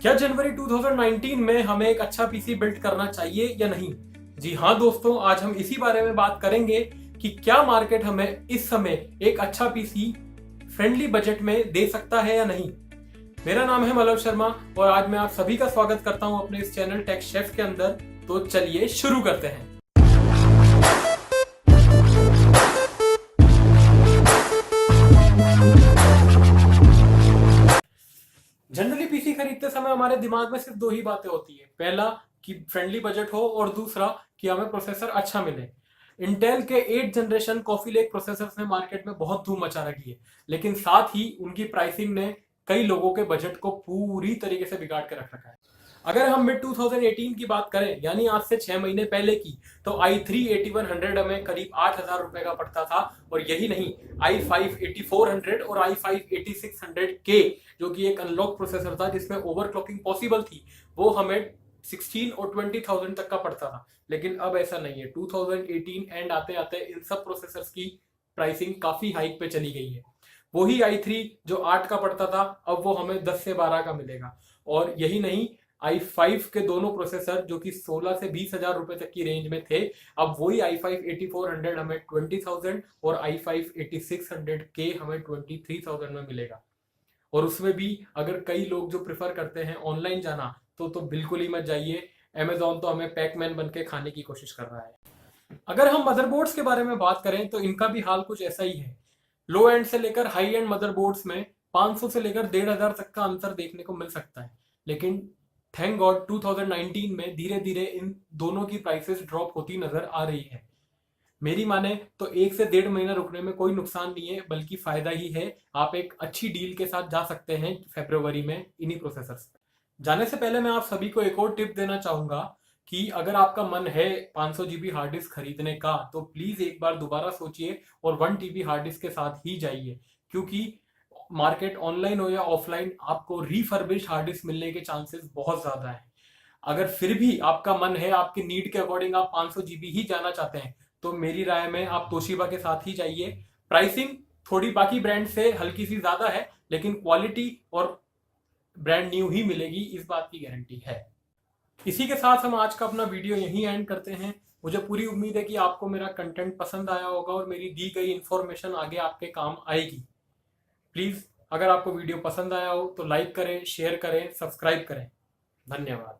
क्या जनवरी 2019 में हमें एक अच्छा पीसी बिल्ड करना चाहिए या नहीं? जी हाँ दोस्तों, आज हम इसी बारे में बात करेंगे कि क्या मार्केट हमें इस समय एक अच्छा पीसी फ्रेंडली बजट में दे सकता है या नहीं। मेरा नाम है मलव शर्मा और आज मैं आप सभी का स्वागत करता हूं अपने इस चैनल टेक शेफ के अंदर। तो चलिए शुरू करते हैं। जनरली पीसी खरीदते समय हमारे दिमाग में सिर्फ दो ही बातें होती है। पहला कि फ्रेंडली बजट हो और दूसरा कि हमें प्रोसेसर अच्छा मिले। इंटेल के 8 जनरेशन कॉफी लेक प्रोसेसर्स ने मार्केट में बहुत धूम मचा रखी है, लेकिन साथ ही उनकी प्राइसिंग ने कई लोगों के बजट को पूरी तरीके से बिगाड़ के रख रखा है। अगर हम मिड 2018 की बात करें, यानी आज से 6 महीने पहले की, तो i3 8100 हमें करीब 8,000 रुपए का पड़ता था। और यही नहीं, i5 8400 और i5 8600K जो कि एक अनलॉक प्रोसेसर था जिसमें ओवरक्लॉकिंग पॉसिबल थी, वो हमें 16 और 20,000 तक का पड़ता था। लेकिन अब ऐसा नहीं है। 2018 एंड आते आते इन सब प्रोसेसर्स की प्राइसिंग काफी हाइक पे चली गई है। वही i3 जो 8 का पड़ता था, अब वो हमें 10 से 12 का मिलेगा। और यही नहीं, i5 के दोनों प्रोसेसर जो कि 16 से 20,000 रुपए तक की रेंज में थे, अब वही i5 8400 हमें 20,000 और i5 8600K हमें 23,000 में मिलेगा। और उसमें भी अगर कई लोग जो प्रेफर करते हैं ऑनलाइन जाना, तो बिल्कुल ही मत जाइए। अमेजोन तो हमें पैकमैन बन के खाने की कोशिश कर रहा है। अगर हम मदरबोर्ड्स के बारे में बात करें तो इनका भी हाल कुछ ऐसा ही है। लो एंड से लेकर हाई एंड मदरबोर्ड्स में 500 से लेकर 1,500 तक का अंतर देखने को मिल सकता है। लेकिन थैंक गॉड 2019 में धीरे धीरे इन दोनों की प्राइसेस ड्रॉप होती नजर आ रही है। मेरी माने तो 1 से 1.5 महीना रुकने में कोई नुकसान नहीं है, बल्कि फायदा ही है। आप एक अच्छी डील के साथ जा सकते हैं फरवरी में इन्हीं प्रोसेसर्स पे। जाने से पहले मैं आप सभी को एक और टिप देना चाहूंगा कि अगर आपका मन है 500 GB हार्ड डिस्क खरीदने का, तो प्लीज एक बार दोबारा सोचिए और 1 TB हार्ड डिस्क के साथ ही जाइए। क्योंकि मार्केट ऑनलाइन हो या ऑफलाइन, आपको रिफर्बिश्ड हार्ड डिस्क मिलने के चांसेस बहुत ज्यादा है। अगर फिर भी आपका मन है, आपके नीड के अकॉर्डिंग आप 500 GB ही जाना चाहते हैं, तो मेरी राय में आप तोशिबा के साथ ही जाइए। प्राइसिंग थोड़ी बाकी ब्रांड से हल्की सी ज्यादा है, लेकिन क्वालिटी और ब्रांड न्यू ही मिलेगी, इस बात की गारंटी है। इसी के साथ हम आज का अपना वीडियो यहीं एंड करते हैं। मुझे पूरी उम्मीद है कि आपको मेरा कंटेंट पसंद आया होगा और मेरी दी गई इंफॉर्मेशन आगे आपके काम आएगी। प्लीज, अगर आपको वीडियो पसंद आया हो तो लाइक करें, शेयर करें, सब्सक्राइब करें। धन्यवाद।